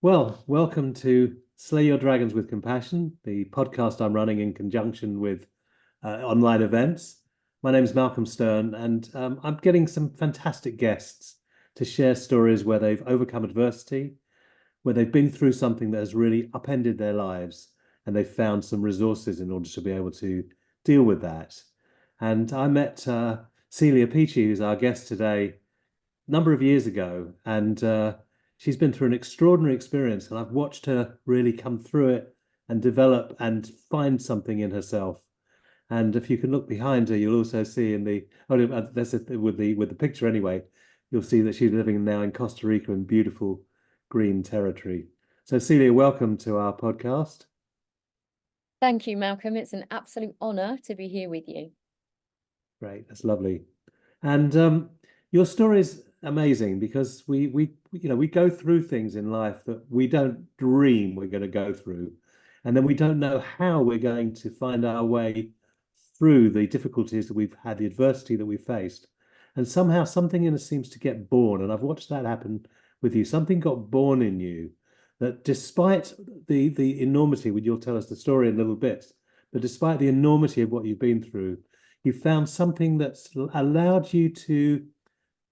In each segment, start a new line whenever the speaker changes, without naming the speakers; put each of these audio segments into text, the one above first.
Well, welcome to Slay Your Dragons with Compassion, the podcast I'm running in conjunction with online events. My name is Malcolm Stern, and I'm getting some fantastic guests to share stories where they've overcome adversity, where they've been through something that has really upended their lives, and they've found some resources in order to be able to deal with that. And I met Celia Pichu, who's our guest today, a number of years ago, and she's been through an extraordinary experience, and I've watched her really come through it and develop and find something in herself. And if you can look behind her, you'll also see in the that's it, with the picture anyway, you'll see that she's living now in Costa Rica in beautiful green territory. So Celia, welcome to our podcast.
Thank you, Malcolm. It's an absolute honor to be here with you.
Great, that's lovely. And your story is amazing because we go through things in life that we don't dream we're going to go through, and then we don't know how we're going to find our way through the difficulties that we've had, the adversity that we've faced, and somehow something in us seems to get born. And I've watched that happen with you. Something got born in you that, despite the enormity, you'll tell us the story in a little bit, but despite the enormity of what you've been through, you found something that's allowed you to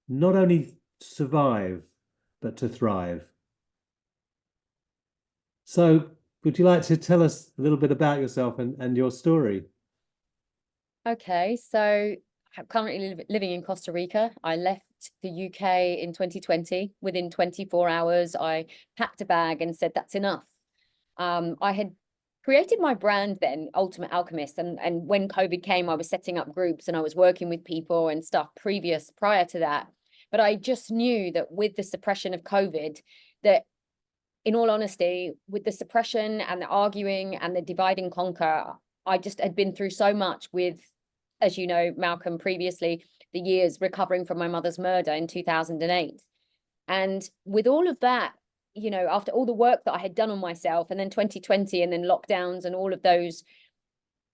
not only survive, but to thrive. So would you like to tell us a little bit about yourself and your story?
Okay, so I'm currently living in Costa Rica. I left the UK in 2020. Within 24 hours, I packed a bag and said, that's enough. I had created my brand then, Ultimate Alchemist. And when COVID came, I was setting up groups and I was working with people and stuff prior to that. But I just knew that with the suppression of COVID, that in all honesty, with the suppression and the arguing and the divide and conquer, I just had been through so much with, as you know, Malcolm, previously, the years recovering from my mother's murder in 2008. And with all of that, after all the work that I had done on myself, and then 2020 and then lockdowns and all of those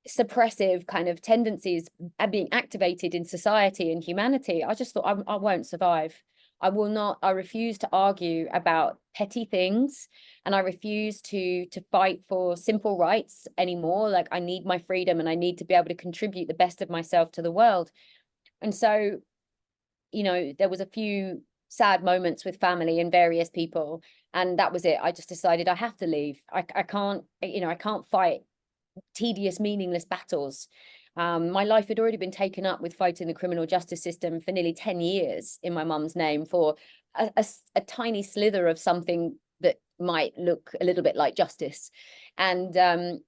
suppressive kind of tendencies are being activated in society and humanity, I just thought I won't survive. I will not. I refuse to argue about petty things, and I refuse to fight for simple rights anymore. Like, I need my freedom and I need to be able to contribute the best of myself to the world. And so, there was a few sad moments with family and various people, and that was it. I just decided I have to leave. I can't, I can't fight tedious, meaningless battles. My life had already been taken up with fighting the criminal justice system for nearly 10 years in my mum's name for a tiny slither of something that might look a little bit like justice. And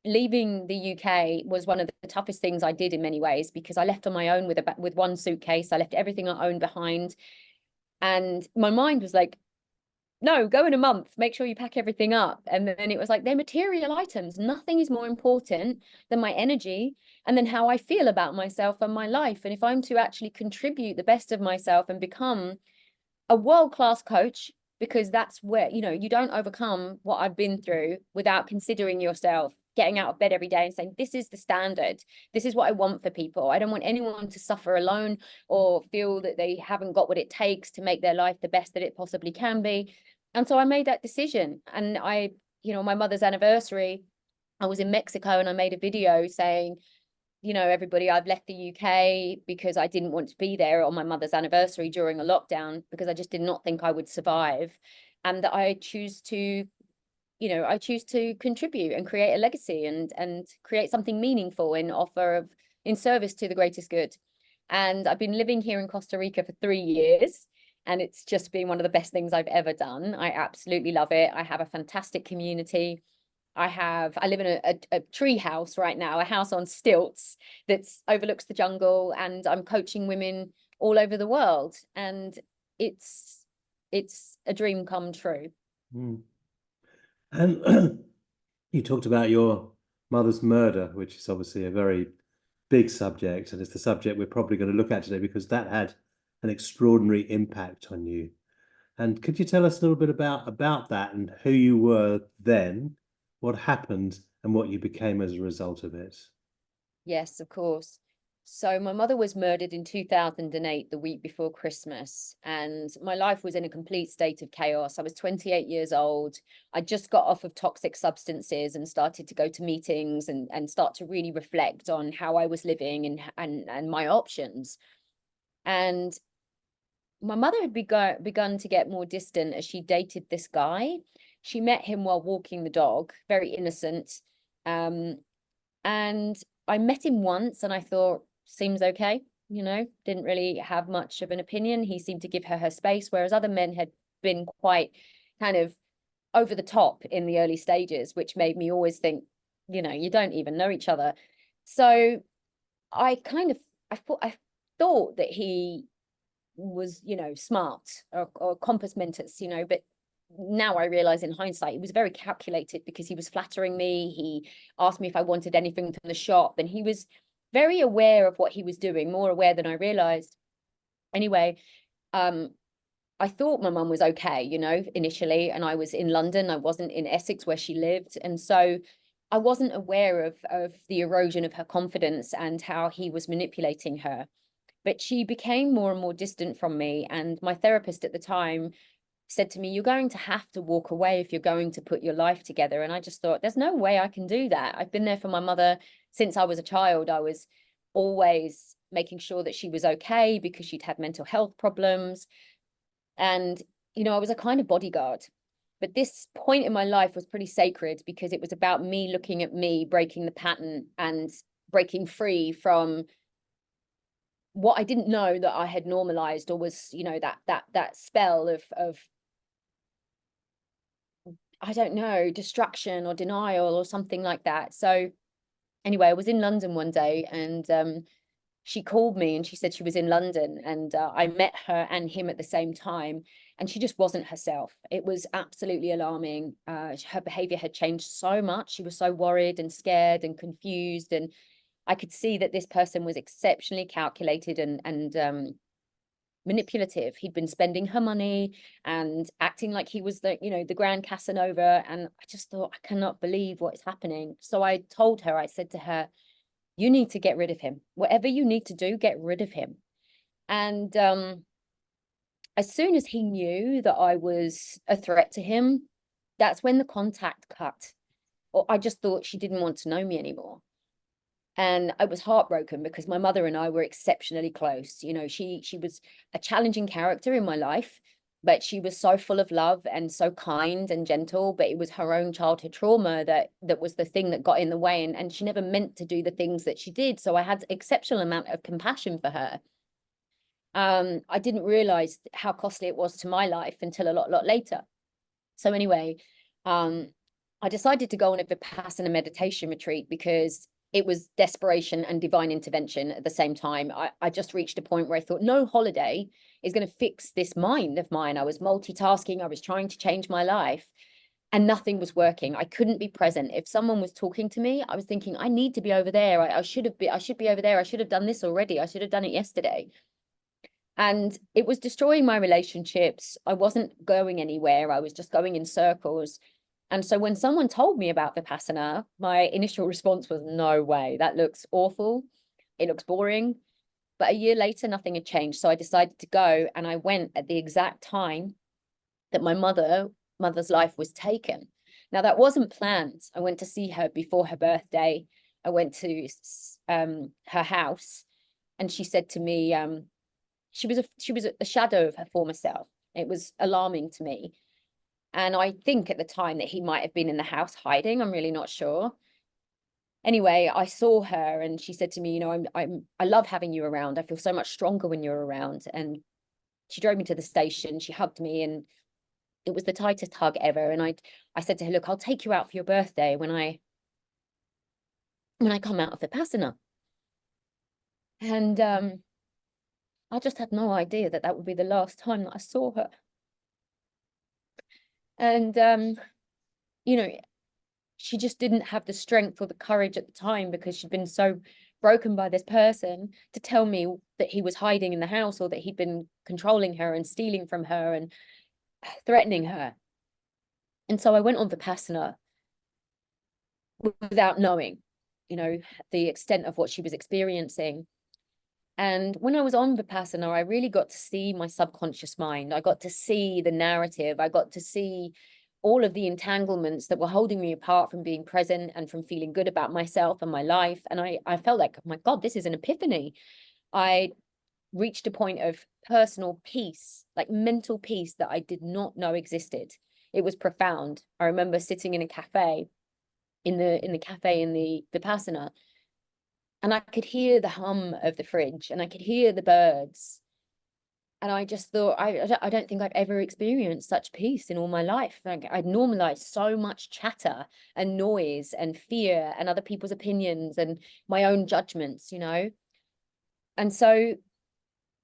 leaving the UK was one of the toughest things I did in many ways, because I left on my own with one suitcase. I left everything I owned behind. And my mind was like, no, go in a month, make sure you pack everything up. And then it was like, they're material items. Nothing is more important than my energy and then how I feel about myself and my life. And if I'm to actually contribute the best of myself and become a world-class coach, because that's where, you don't overcome what I've been through without considering yourself, getting out of bed every day and saying, this is the standard. This is what I want for people. I don't want anyone to suffer alone or feel that they haven't got what it takes to make their life the best that it possibly can be. And so I made that decision. And my mother's anniversary, I was in Mexico and I made a video saying, everybody, I've left the UK because I didn't want to be there on my mother's anniversary during a lockdown, because I just did not think I would survive. And that I choose to contribute and create a legacy and create something meaningful in service to the greatest good. And I've been living here in Costa Rica for 3 years. And it's just been one of the best things I've ever done. I absolutely love it. I have a fantastic community. I live in a tree house right now, a house on stilts that overlooks the jungle, and I'm coaching women all over the world. And it's a dream come true.
Mm. And you talked about your mother's murder, which is obviously a very big subject, and it's the subject we're probably going to look at today because that had an extraordinary impact on you. And could you tell us a little bit about that and who you were then, what happened, and what you became as a result of it?
Yes, of course. So my mother was murdered in 2008, the week before Christmas, and my life was in a complete state of chaos. I was 28 years old. I just got off of toxic substances and started to go to meetings and start to really reflect on how I was living and my options. And my mother had begun to get more distant as she dated this guy. She met him while walking the dog, very innocent. And I met him once and I thought, seems okay, didn't really have much of an opinion. He seemed to give her space, whereas other men had been quite kind of over the top in the early stages, which made me always think, you don't even know each other. So I thought that he was, smart or compass mentis, but now I realize in hindsight, he was very calculated because he was flattering me. He asked me if I wanted anything from the shop, and he was very aware of what he was doing, more aware than I realized. Anyway, I thought my mum was okay, initially, and I was in London. I wasn't in Essex where she lived. And so I wasn't aware of the erosion of her confidence and how he was manipulating her. But she became more and more distant from me. And my therapist at the time said to me, you're going to have to walk away if you're going to put your life together. And I just thought, there's no way I can do that. I've been there for my mother since I was a child. I was always making sure that she was okay because she'd had mental health problems. And, I was a kind of bodyguard. But this point in my life was pretty sacred because it was about me looking at me, breaking the pattern and breaking free from what I didn't know that I had normalized, or was, that spell of I don't know, distraction or denial or something like that. So anyway, I was in London one day and she called me and she said she was in London, and I met her and him at the same time, and she just wasn't herself. It was absolutely alarming. Her behavior had changed so much. She was so worried and scared and confused, and I could see that this person was exceptionally calculated and manipulative. He'd been spending her money and acting like he was the grand Casanova. And I just thought, I cannot believe what is happening. So I told her, I said to her, you need to get rid of him. Whatever you need to do, get rid of him. And as soon as he knew that I was a threat to him, that's when the contact cut. Or I just thought she didn't want to know me anymore. And I was heartbroken because my mother and I were exceptionally close. She was a challenging character in my life, but she was so full of love and so kind and gentle. But it was her own childhood trauma that was the thing that got in the way. And she never meant to do the things that she did. So I had exceptional amount of compassion for her. I didn't realize how costly it was to my life until a lot later. So anyway, I decided to go on a vipassana meditation retreat because it was desperation and divine intervention at the same time. I just reached a point where I thought, no holiday is going to fix this mind of mine. I was multitasking. I was trying to change my life and nothing was working. I couldn't be present. If someone was talking to me, I was thinking, I need to be over there. I should be over there. I should have done this already. I should have done it yesterday. And it was destroying my relationships. I wasn't going anywhere. I was just going in circles. And so when someone told me about Vipassana, my initial response was, no way, that looks awful. It looks boring. But a year later, nothing had changed. So I decided to go, and I went at the exact time that my mother's life was taken. Now, that wasn't planned. I went to see her before her birthday. I went to her house, and she said to me, she was a shadow of her former self. It was alarming to me. And I think at the time that he might have been in the house hiding. I'm really not sure. Anyway, I saw her and she said to me, I love having you around. I feel so much stronger when you're around. And she drove me to the station. She hugged me and it was the tightest hug ever. And I said to her, look, I'll take you out for your birthday when I come out of Vipassana. And I just had no idea that would be the last time that I saw her. And, she just didn't have the strength or the courage at the time because she'd been so broken by this person to tell me that he was hiding in the house or that he'd been controlling her and stealing from her and threatening her. And so I went on Vipassana without knowing, the extent of what she was experiencing. And when I was on Vipassana, I really got to see my subconscious mind. I got to see the narrative. I got to see all of the entanglements that were holding me apart from being present and from feeling good about myself and my life. And I felt like, oh my God, this is an epiphany. I reached a point of personal peace, like mental peace that I did not know existed. It was profound. I remember sitting in a cafe, in the Vipassana, and I could hear the hum of the fridge and I could hear the birds. And I just thought, I don't think I've ever experienced such peace in all my life. Like, I'd normalized so much chatter and noise and fear and other people's opinions and my own judgments, you know? And so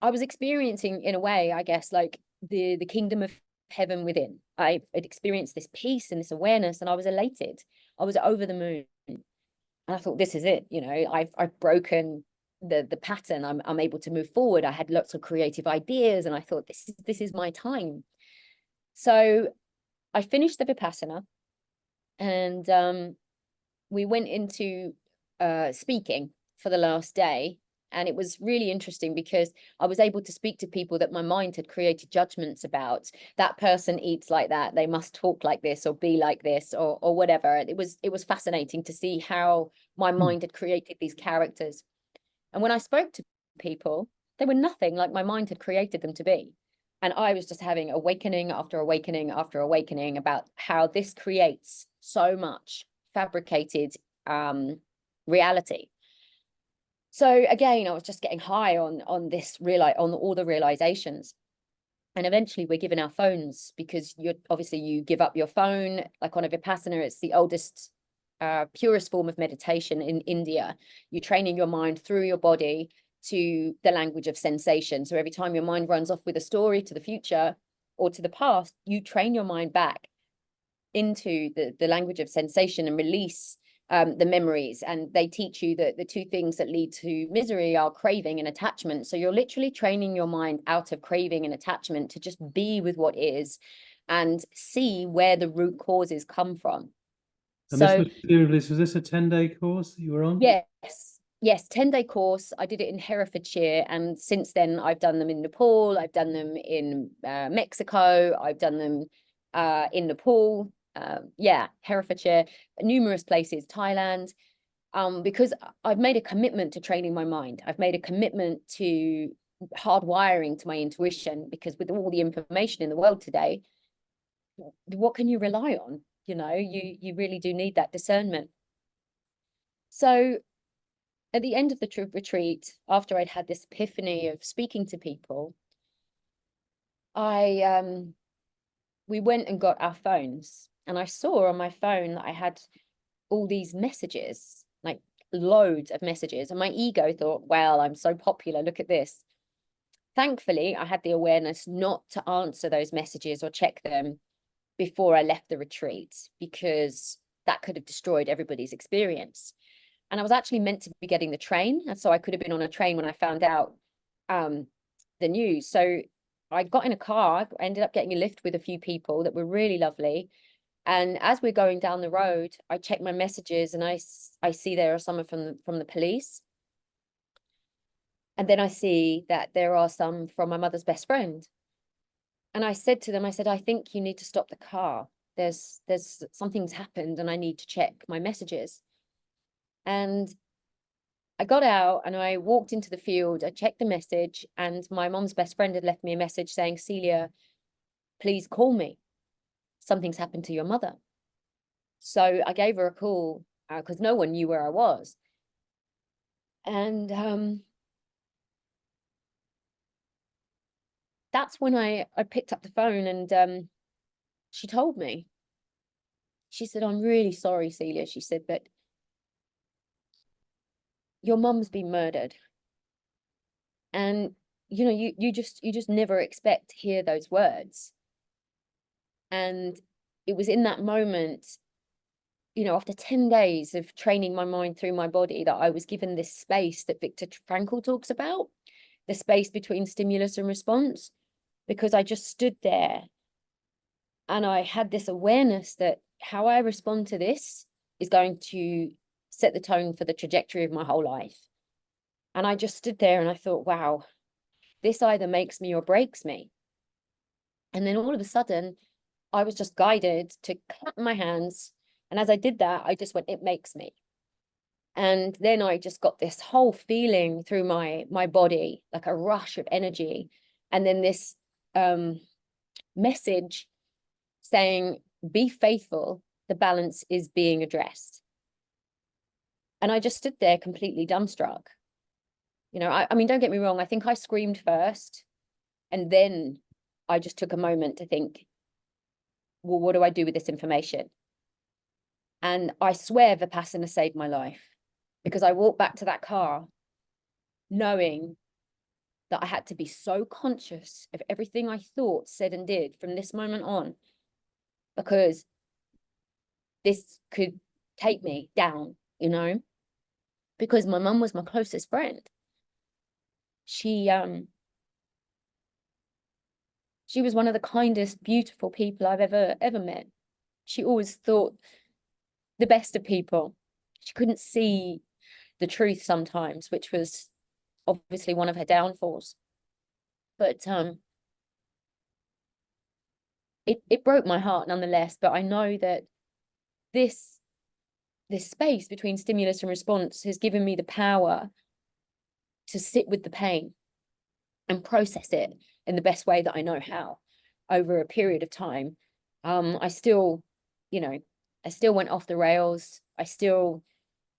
I was experiencing, in a way, I guess, like the kingdom of heaven within. I had experienced this peace and this awareness, and I was elated. I was over the moon. And I thought, this is it, you know, I've broken the pattern. I'm able to move forward. I had lots of creative ideas, and I thought, this is my time. So I finished the Vipassana, and we went into speaking for the last day. And it was really interesting because I was able to speak to people that my mind had created judgments about. That person eats like that, they must talk like this or be like this or whatever. It was fascinating to see how my mind had created these characters. And when I spoke to people, they were nothing like my mind had created them to be. And I was just having awakening after awakening after awakening about how this creates so much fabricated reality. So again, I was just getting high on all the realizations. And eventually we're given our phones, because you give up your phone. Like on a Vipassana, it's the oldest, purest form of meditation in India. You're training your mind through your body to the language of sensation. So every time your mind runs off with a story to the future or to the past, you train your mind back into the language of sensation and release the memories. And they teach you that the two things that lead to misery are craving and attachment. So you're literally training your mind out of craving and attachment to just be with what is and see where the root causes come from.
And
So
was this a 10-day course that you were on?
yes, 10-day course. I did it in Herefordshire, and since then I've done them in Nepal, I've done them in Mexico, I've done them in Nepal, Herefordshire, numerous places, Thailand, because I've made a commitment to training my mind. I've made a commitment to hardwiring to my intuition, because with all the information in the world today, what can you rely on? You know, you really do need that discernment. So at the end of the retreat, after I'd had this epiphany of speaking to people, we went and got our phones, and I saw on my phone that I had all these messages, like loads of messages, and my ego thought, well, I'm so popular, look at this. Thankfully, I had the awareness not to answer those messages or check them before I left the retreat, because that could have destroyed everybody's experience. And I was actually meant to be getting the train, and so I could have been on a train when I found out the news. So I got in a car, I ended up getting a lift with a few people that were really lovely. And as we're going down the road, I check my messages, and I see there are some from the police. And then I see that there are some from my mother's best friend. And I said to them, I said, I think you need to stop the car. There's something's happened and I need to check my messages. And I got out and I walked into the field. I checked the message, and my mom's best friend had left me a message saying, Celia, please call me. Something's happened to your mother. So I gave her a call because no one knew where I was. And that's when I picked up the phone, and she told me. She said, I'm really sorry, Celia. She said, but your mum's been murdered. And you know, you just never expect to hear those words. And it was in that moment, you know, after 10 days of training my mind through my body, that I was given this space that Viktor Frankl talks about, the space between stimulus and response, because I just stood there and I had this awareness that how I respond to this is going to set the tone for the trajectory of my whole life. And I just stood there and I thought, wow, this either makes me or breaks me. And then all of a sudden, I was just guided to clap my hands. And as I did that, I just went, it makes me. And then I just got this whole feeling through my body, like a rush of energy. And then this message saying, be faithful, the balance is being addressed. And I just stood there completely dumbstruck. You know, I mean, don't get me wrong, I think I screamed first. And then I just took a moment to think, well, what do I do with this information? And I swear Vipassana saved my life, because I walked back to that car knowing that I had to be so conscious of everything I thought, said, and did from this moment on, because this could take me down, you know, because my mum was my closest friend. She was one of the kindest, beautiful people I've ever met. She always thought the best of people. She couldn't see the truth sometimes, which was obviously one of her downfalls. But it broke my heart nonetheless. But I know that this space between stimulus and response has given me the power to sit with the pain and process it in the best way that I know how over a period of time. I still, you know, I still went off the rails. I still,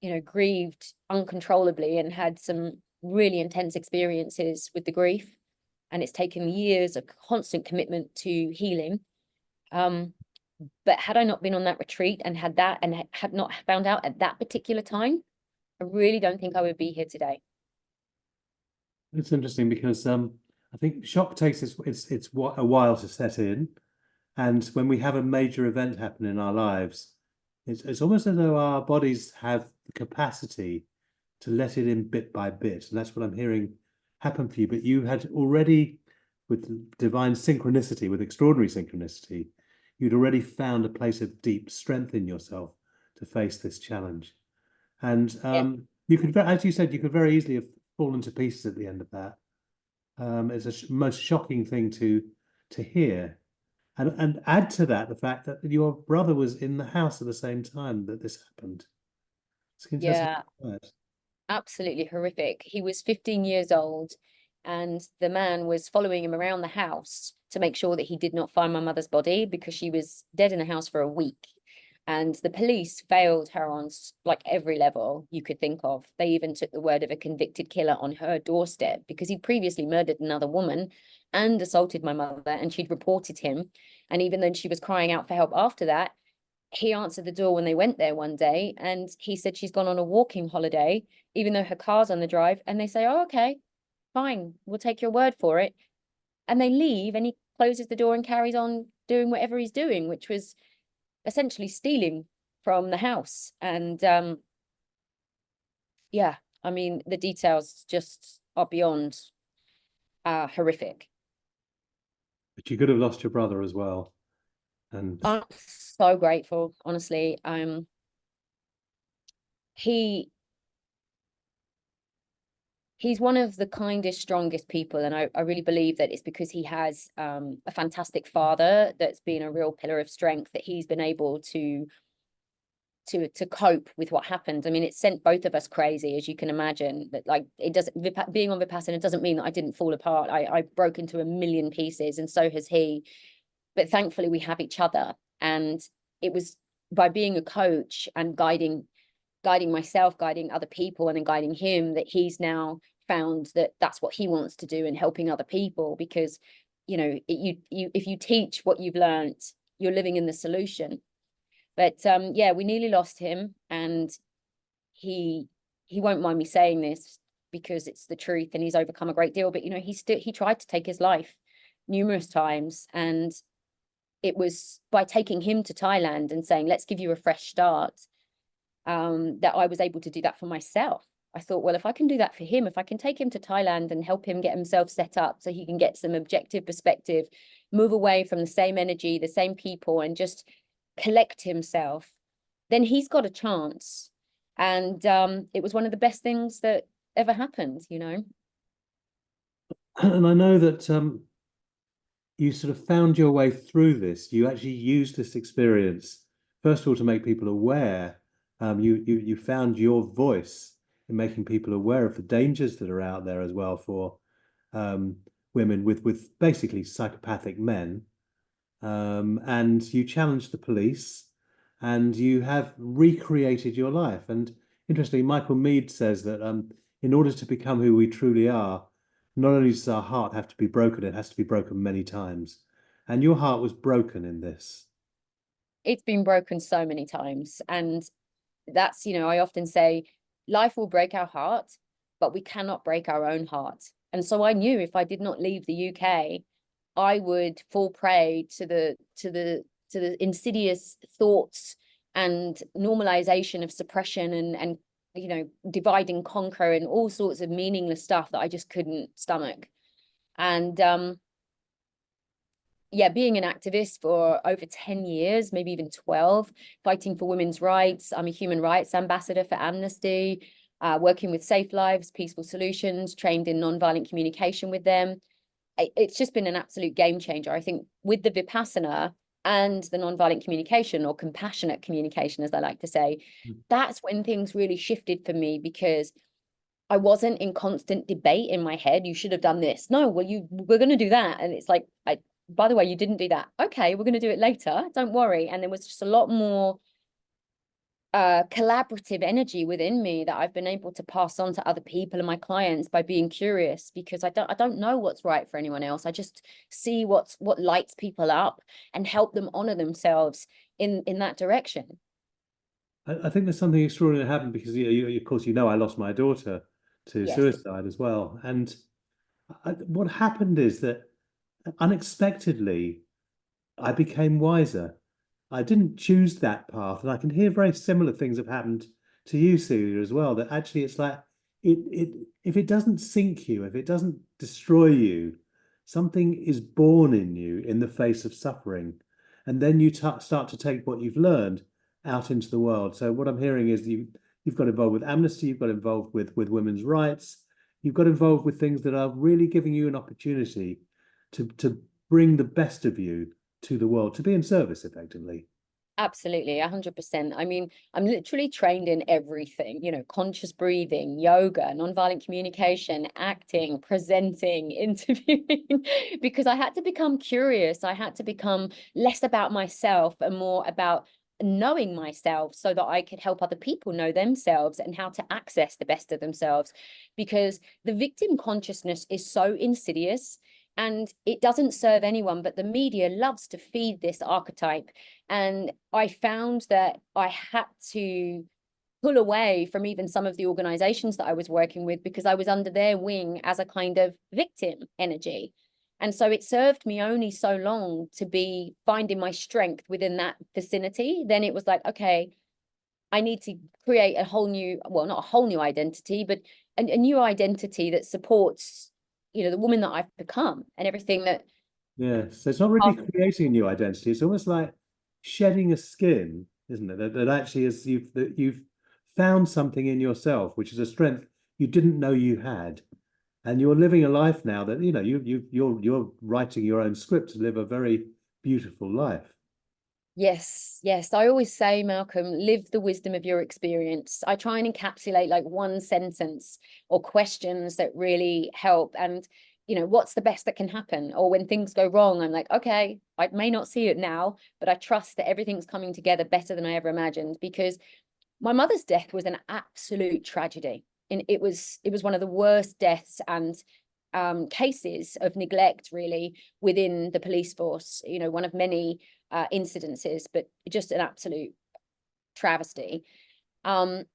you know, grieved uncontrollably and had some really intense experiences with the grief. And it's taken years of constant commitment to healing. But had I not been on that retreat and had that, and had not found out at that particular time, I really don't think I would be here today.
It's interesting because I think shock takes it's a while to set in, and when we have a major event happen in our lives, it's almost as though our bodies have the capacity to let it in bit by bit, and that's what I'm hearing happen for you. But you had already, with divine synchronicity, with extraordinary synchronicity, you'd already found a place of deep strength in yourself to face this challenge. And you could, as you said, you could very easily have fallen to pieces at the end of that. It's a most shocking thing to hear, and add to that the fact that your brother was in the house at the same time that this happened. Can you tell us
Yeah,
about that?
absolutely horrific. He was 15 years old, and the man was following him around the house to make sure that he did not find my mother's body, because she was dead in the house for a week. And the police failed her on like every level you could think of. They even took the word of a convicted killer on her doorstep, because he'd previously murdered another woman and assaulted my mother, and she'd reported him. And even though she was crying out for help after that, he answered the door when they went there one day, and he said she's gone on a walking holiday, even though her car's on the drive. And they say, oh, okay, fine, we'll take your word for it. And they leave, and he closes the door and carries on doing whatever he's doing, which was essentially stealing from the house. And yeah, I mean, the details just are beyond horrific.
But you could have lost your brother as well. And
I'm so grateful, honestly. He's one of the kindest, strongest people. And I really believe that it's because he has a fantastic father that's been a real pillar of strength, that he's been able to cope with what happened. I mean, it sent both of us crazy, as you can imagine. That, like, it doesn't, being on Vipassana doesn't mean that I didn't fall apart. I broke into a million pieces, and so has he. But thankfully we have each other. And it was by being a coach and guiding myself, guiding other people, and then guiding him, that he's now found that that's what he wants to do, and helping other people. Because, you know, if you teach what you've learned, you're living in the solution. But yeah, we nearly lost him, and he won't mind me saying this because it's the truth, and he's overcome a great deal. But, you know, he tried to take his life numerous times, and it was by taking him to Thailand and saying, let's give you a fresh start, that I was able to do that for myself. I thought, well, if I can do that for him, if I can take him to Thailand and help him get himself set up so he can get some objective perspective, move away from the same energy, the same people, and just collect himself, then he's got a chance. And it was one of the best things that ever happened, you know.
And I know that you sort of found your way through this. You actually used this experience, first of all, to make people aware. You found your voice in making people aware of the dangers that are out there as well for um, women with basically psychopathic men. And you challenged the police, and you have recreated your life. And interestingly, Michael Meade says that in order to become who we truly are, not only does our heart have to be broken, it has to be broken many times. And your heart was broken in this.
It's been broken so many times. And that's, you know, I often say life will break our heart, but we cannot break our own heart. And so I knew if I did not leave the UK, I would fall prey to the insidious thoughts and normalization of suppression and you know, divide and conquer and all sorts of meaningless stuff that I just couldn't stomach. And yeah, being an activist for over 10 years, maybe even 12, fighting for women's rights. I'm a human rights ambassador for Amnesty, working with Safe Lives, Peaceful Solutions, trained in nonviolent communication with them. It's just been an absolute game changer. I think with the vipassana and the nonviolent communication, or compassionate communication, as I like to say, that's when things really shifted for me, because I wasn't in constant debate in my head. You should have done this. No, well, we're going to do that. And it's like, by the way, you didn't do that. Okay, we're going to do it later. Don't worry. And there was just a lot more collaborative energy within me that I've been able to pass on to other people and my clients by being curious, because I don't know what's right for anyone else. I just see what lights people up and help them honor themselves in that direction.
I think there's something extraordinary that happened because, of course, I lost my daughter to
Yes.
suicide as well. And what happened is that unexpectedly, I became wiser. I didn't choose that path, and I can hear very similar things have happened to you, Celia, as well. That actually, it's like it if it doesn't sink you, if it doesn't destroy you, something is born in you in the face of suffering, and then you start to take what you've learned out into the world. So what I'm hearing is you've got involved with Amnesty, you've got involved with women's rights, you've got involved with things that are really giving you an opportunity to bring the best of you to the world, to be in service effectively.
Absolutely, 100%. I mean, I'm literally trained in everything, you know, conscious breathing, yoga, nonviolent communication, acting, presenting, interviewing, because I had to become curious. I had to become less about myself and more about knowing myself, so that I could help other people know themselves and how to access the best of themselves. Because the victim consciousness is so insidious and it doesn't serve anyone, but the media loves to feed this archetype. And I found that I had to pull away from even some of the organizations that I was working with, because I was under their wing as a kind of victim energy. And so it served me only so long to be finding my strength within that vicinity. Then it was like, okay, I need to create a whole new, well, not a whole new identity, but a new identity that supports, you know, the woman that I've become and everything that.
Yeah, so it's not really creating a new identity. It's almost like shedding a skin, isn't it? That actually is you've found something in yourself, which is a strength you didn't know you had, and you're living a life now that you're writing your own script to live a very beautiful life.
Yes, yes. I always say, Malcolm, live the wisdom of your experience. I try and encapsulate like one sentence or questions that really help. And, you know, what's the best that can happen? Or when things go wrong, I'm like, okay, I may not see it now, but I trust that everything's coming together better than I ever imagined. Because my mother's death was an absolute tragedy. And it was one of the worst deaths and cases of neglect, really, within the police force. You know, one of many incidences, but just an absolute travesty. And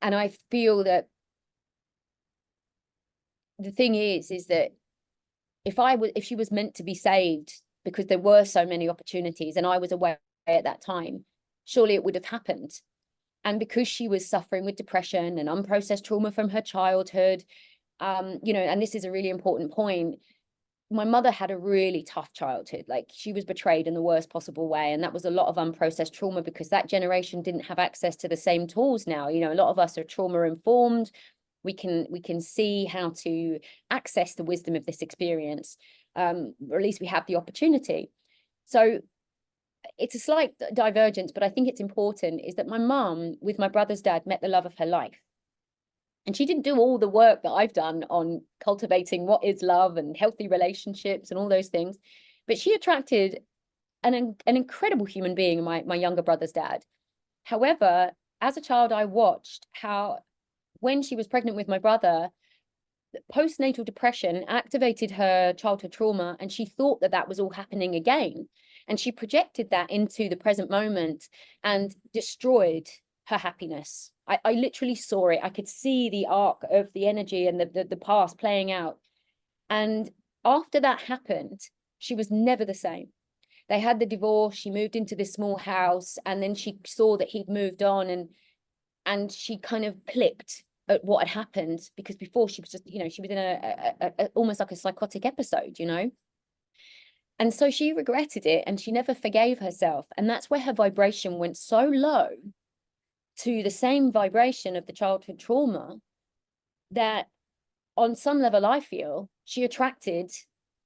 I feel that the thing is that if she was meant to be saved, because there were so many opportunities and I was aware at that time, surely it would have happened. And because she was suffering with depression and unprocessed trauma from her childhood, you know, and this is a really important point, my mother had a really tough childhood. Like, she was betrayed in the worst possible way, and that was a lot of unprocessed trauma, because that generation didn't have access to the same tools now. You know, a lot of us are trauma informed. We can see how to access the wisdom of this experience, or at least we have the opportunity. So it's a slight divergence, but I think it's important, is that my mum with my brother's dad met the love of her life. And she didn't do all the work that I've done on cultivating what is love and healthy relationships and all those things. But she attracted an incredible human being, my younger brother's dad. However, as a child, I watched how, when she was pregnant with my brother, postnatal depression activated her childhood trauma, and she thought that that was all happening again. And she projected that into the present moment and destroyed her happiness. I literally saw it. I could see the arc of the energy and the past playing out. And after that happened, she was never the same. They had the divorce, she moved into this small house, and then she saw that he'd moved on, and she kind of clicked at what had happened, because before she was just, you know, she was in a almost like a psychotic episode, you know. And so she regretted it, and she never forgave herself. And that's where her vibration went so low, to the same vibration of the childhood trauma, that on some level, I feel she attracted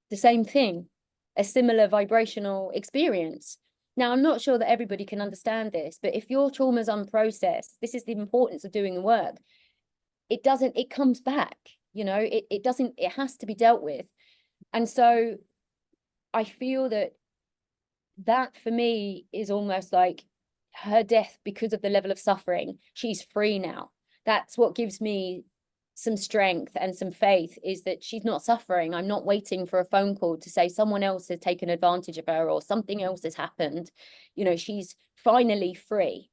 the same thing, a similar vibrational experience. Now, I'm not sure that everybody can understand this, but if your trauma is unprocessed, this is the importance of doing the work. It comes back, you know, it has to be dealt with. And so I feel that for me is almost like her death, because of the level of suffering. She's free now. That's what gives me some strength and some faith, is that she's not suffering. I'm not waiting for a phone call to say someone else has taken advantage of her or something else has happened. You know, she's finally free.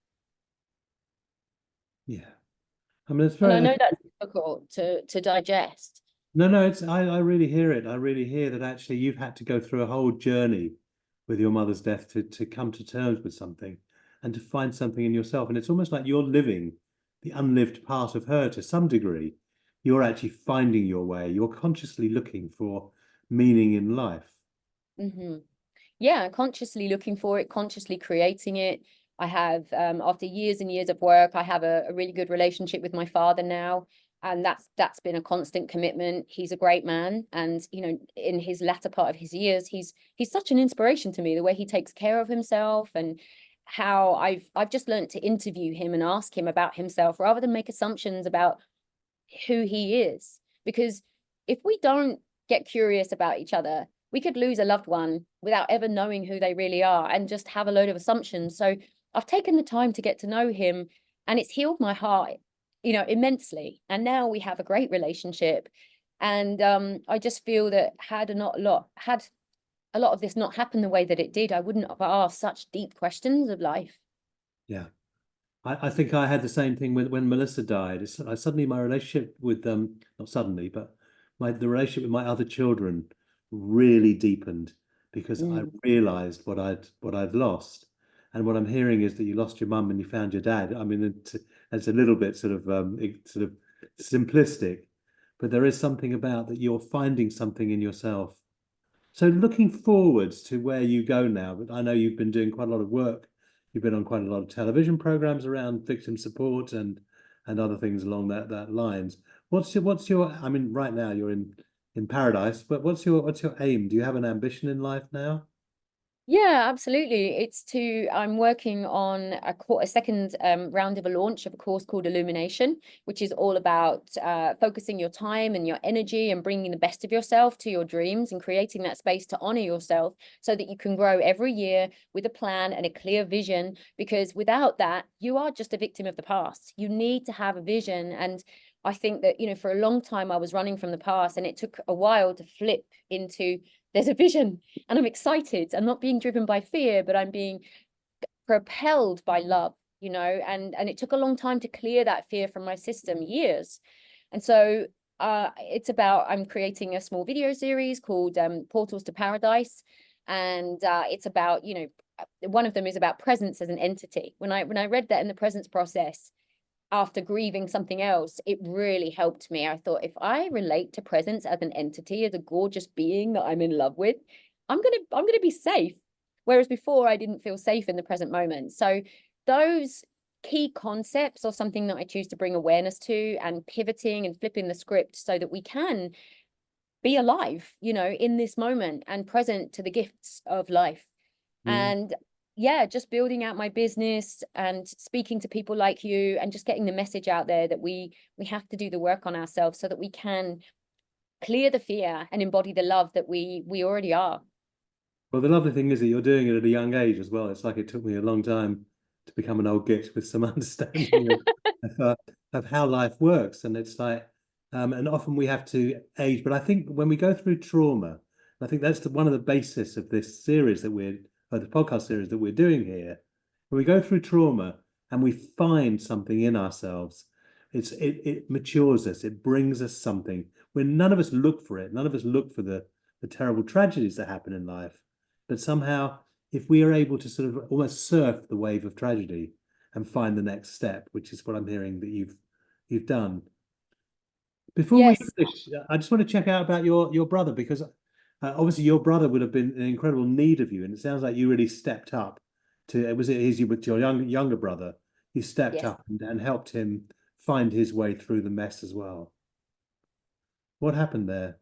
Yeah. I mean, it's
And
very,
I know that's difficult to digest.
no, I really hear it. I really hear that actually you've had to go through a whole journey with your mother's death to come to terms with something and to find something in yourself. And it's almost like you're living the unlived part of her to some degree. You're actually finding your way. You're consciously looking for meaning in life.
Mm-hmm. Yeah, consciously looking for it, consciously creating it. I have, after years and years of work, I have a really good relationship with my father now. And that's been a constant commitment. He's a great man. And, you know, in his latter part of his years, he's such an inspiration to me, the way he takes care of himself, and how I've just learned to interview him and ask him about himself rather than make assumptions about who he is. Because if we don't get curious about each other, we could lose a loved one without ever knowing who they really are, and just have a load of assumptions. So I've taken the time to get to know him, and it's healed my heart, you know, immensely. And now we have a great relationship. And I just feel that had a lot of this not happened the way that it did, I wouldn't have asked such deep questions of life.
Yeah. I think I had the same thing when Melissa died. Suddenly my relationship with them, not suddenly, but the relationship with my other children really deepened, because I realized what I'd lost. And what I'm hearing is that you lost your mum and you found your dad. I mean, it's a little bit sort of simplistic, but there is something about that you're finding something in yourself. So looking forwards to where you go now, but I know you've been doing quite a lot of work. You've been on quite a lot of television programs around victim support and other things along that lines. What's your I mean, right now you're in paradise, but what's your aim? Do you have an ambition in life now?
Yeah, absolutely. I'm working on a second round of a launch of a course called Illumination, which is all about focusing your time and your energy and bringing the best of yourself to your dreams, and creating that space to honor yourself, so that you can grow every year with a plan and a clear vision. Because without that, you are just a victim of the past. You need to have a vision. And I think that, you know, for a long time I was running from the past, and it took a while to flip into, there's a vision and I'm excited. I'm not being driven by fear, but I'm being propelled by love, you know. And it took a long time to clear that fear from my system, years. And so I'm creating a small video series called Portals to Paradise. And it's about, you know, one of them is about presence as an entity. When I read that in the presence process, after grieving something else, it really helped me. I thought, if I relate to presence as an entity, as a gorgeous being that I'm in love with, I'm gonna be safe. Whereas before I didn't feel safe in the present moment. So those key concepts are something that I choose to bring awareness to, and pivoting and flipping the script so that we can be alive, you know, in this moment and present to the gifts of life. And yeah, just building out my business and speaking to people like you, and just getting the message out there that we have to do the work on ourselves so that we can clear the fear and embody the love that we already are.
Well, the lovely thing is that you're doing it at a young age as well. It's like it took me a long time to become an old git with some understanding of how life works. And it's like, and often we have to age. But I think when we go through trauma, I think that's one of the basis of this series that the podcast series that we're doing here. When we go through trauma and we find something in ourselves, it matures us. It brings us something when none of us look for it. None of us look for the terrible tragedies that happen in life. But somehow, if we are able to sort of almost surf the wave of tragedy and find the next step, which is what I'm hearing that you've done. Before we
Yes.
finish, I just want to check out about your brother, because obviously your brother would have been in incredible need of you, and it sounds like you really stepped up to. Was it easy with your younger brother? You stepped
Yes.
up and helped him find his way through the mess as well. What happened there?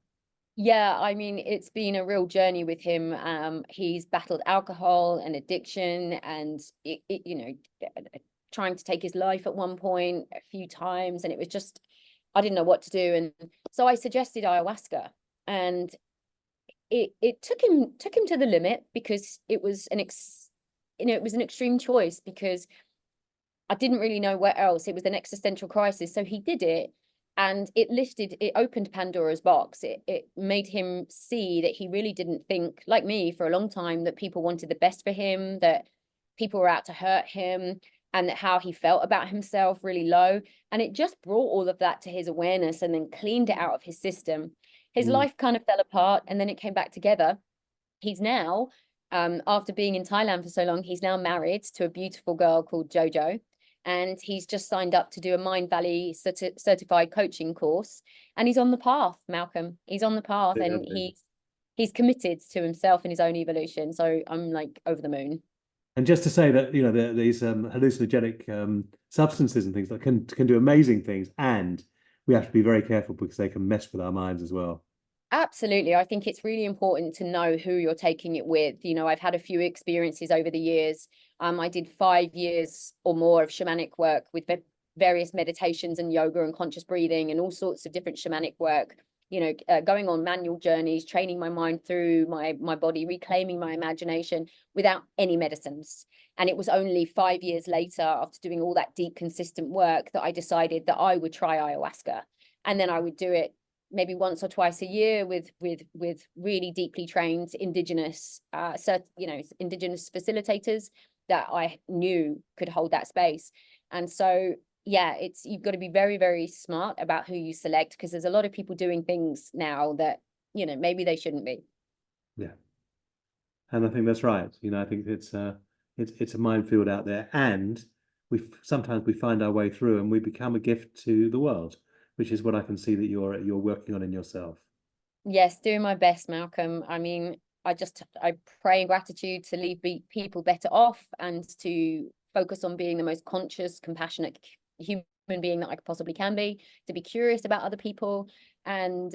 Yeah, I mean, it's been a real journey with him. He's battled alcohol and addiction, and you know, trying to take his life at one point a few times, and it was just, I didn't know what to do. And so I suggested ayahuasca, and it took him to the limit, because it was it was an extreme choice, because I didn't really know where else. It was an existential crisis. So he did it, and it opened Pandora's box. It made him see that he really didn't think, like me for a long time, that people wanted the best for him, that people were out to hurt him, and that how he felt about himself really low. And it just brought all of that to his awareness, and then cleaned it out of his system. His
Mm.
life kind of fell apart, and then it came back together. He's now, after being in Thailand for so long, he's now married to a beautiful girl called Jojo. And he's just signed up to do a Mind Valley certified coaching course. And he's on the path, Malcolm. He's on the path, and he's committed to himself and his own evolution. So I'm like over the moon.
And just to say that, you know, these hallucinogenic substances and things that can do amazing things, and we have to be very careful because they can mess with our minds as well.
Absolutely. I think it's really important to know who you're taking it with. You know, I've had a few experiences over the years. I did 5 years or more of shamanic work with various meditations and yoga and conscious breathing and all sorts of different shamanic work, you know, going on manual journeys, training my mind through my body, reclaiming my imagination without any medicines. And it was only 5 years later, after doing all that deep, consistent work, that I decided that I would try ayahuasca. And then I would do it maybe once or twice a year with really deeply trained indigenous indigenous facilitators that I knew could hold that space. And so yeah, you've got to be very, very smart about who you select, because there's a lot of people doing things now that, you know, maybe they shouldn't be.
Yeah, and I think that's right. You know, I think it's a minefield out there, and sometimes we find our way through and we become a gift to the world, which is what I can see that you're working on in yourself.
Yes, doing my best, Malcolm. I mean, I pray in gratitude to leave people better off, and to focus on being the most conscious, compassionate human being that I possibly can be, to be curious about other people, and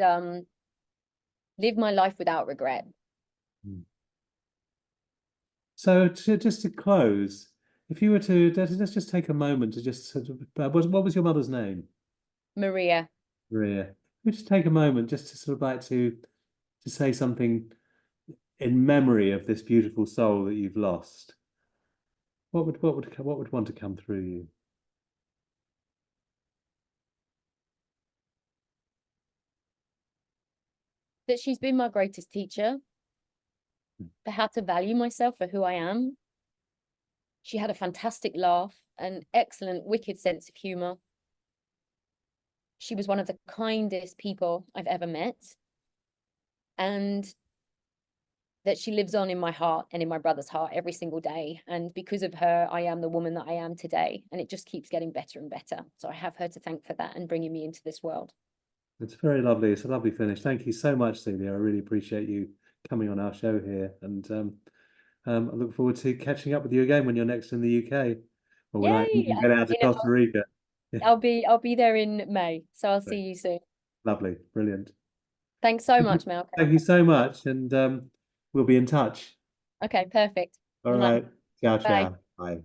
live my life without regret.
So just to close, if you were to let's just take a moment to just sort of, what was your mother's name?
Maria.
Maria. We just take a moment just to sort of like to say something in memory of this beautiful soul that you've lost. What would want to come through you?
That she's been my greatest teacher for how to value myself for who I am. She had a fantastic laugh, an excellent, wicked sense of humor. She was one of the kindest people I've ever met. And that she lives on in my heart and in my brother's heart every single day. And because of her, I am the woman that I am today. And it just keeps getting better and better. So I have her to thank for that and bringing me into this world.
It's very lovely. It's a lovely finish. Thank you so much, Celia. I really appreciate you coming on our show here. And I look forward to catching up with you again when you're next in the UK, or when I
Yay!
even get out to Costa Rica.
I'll be there in May. So I'll see you soon.
Lovely. Brilliant.
Thanks so much, Malcolm.
Thank you so much. And we'll be in touch.
Okay, perfect.
All right. Ciao,
Bye.
ciao. Bye.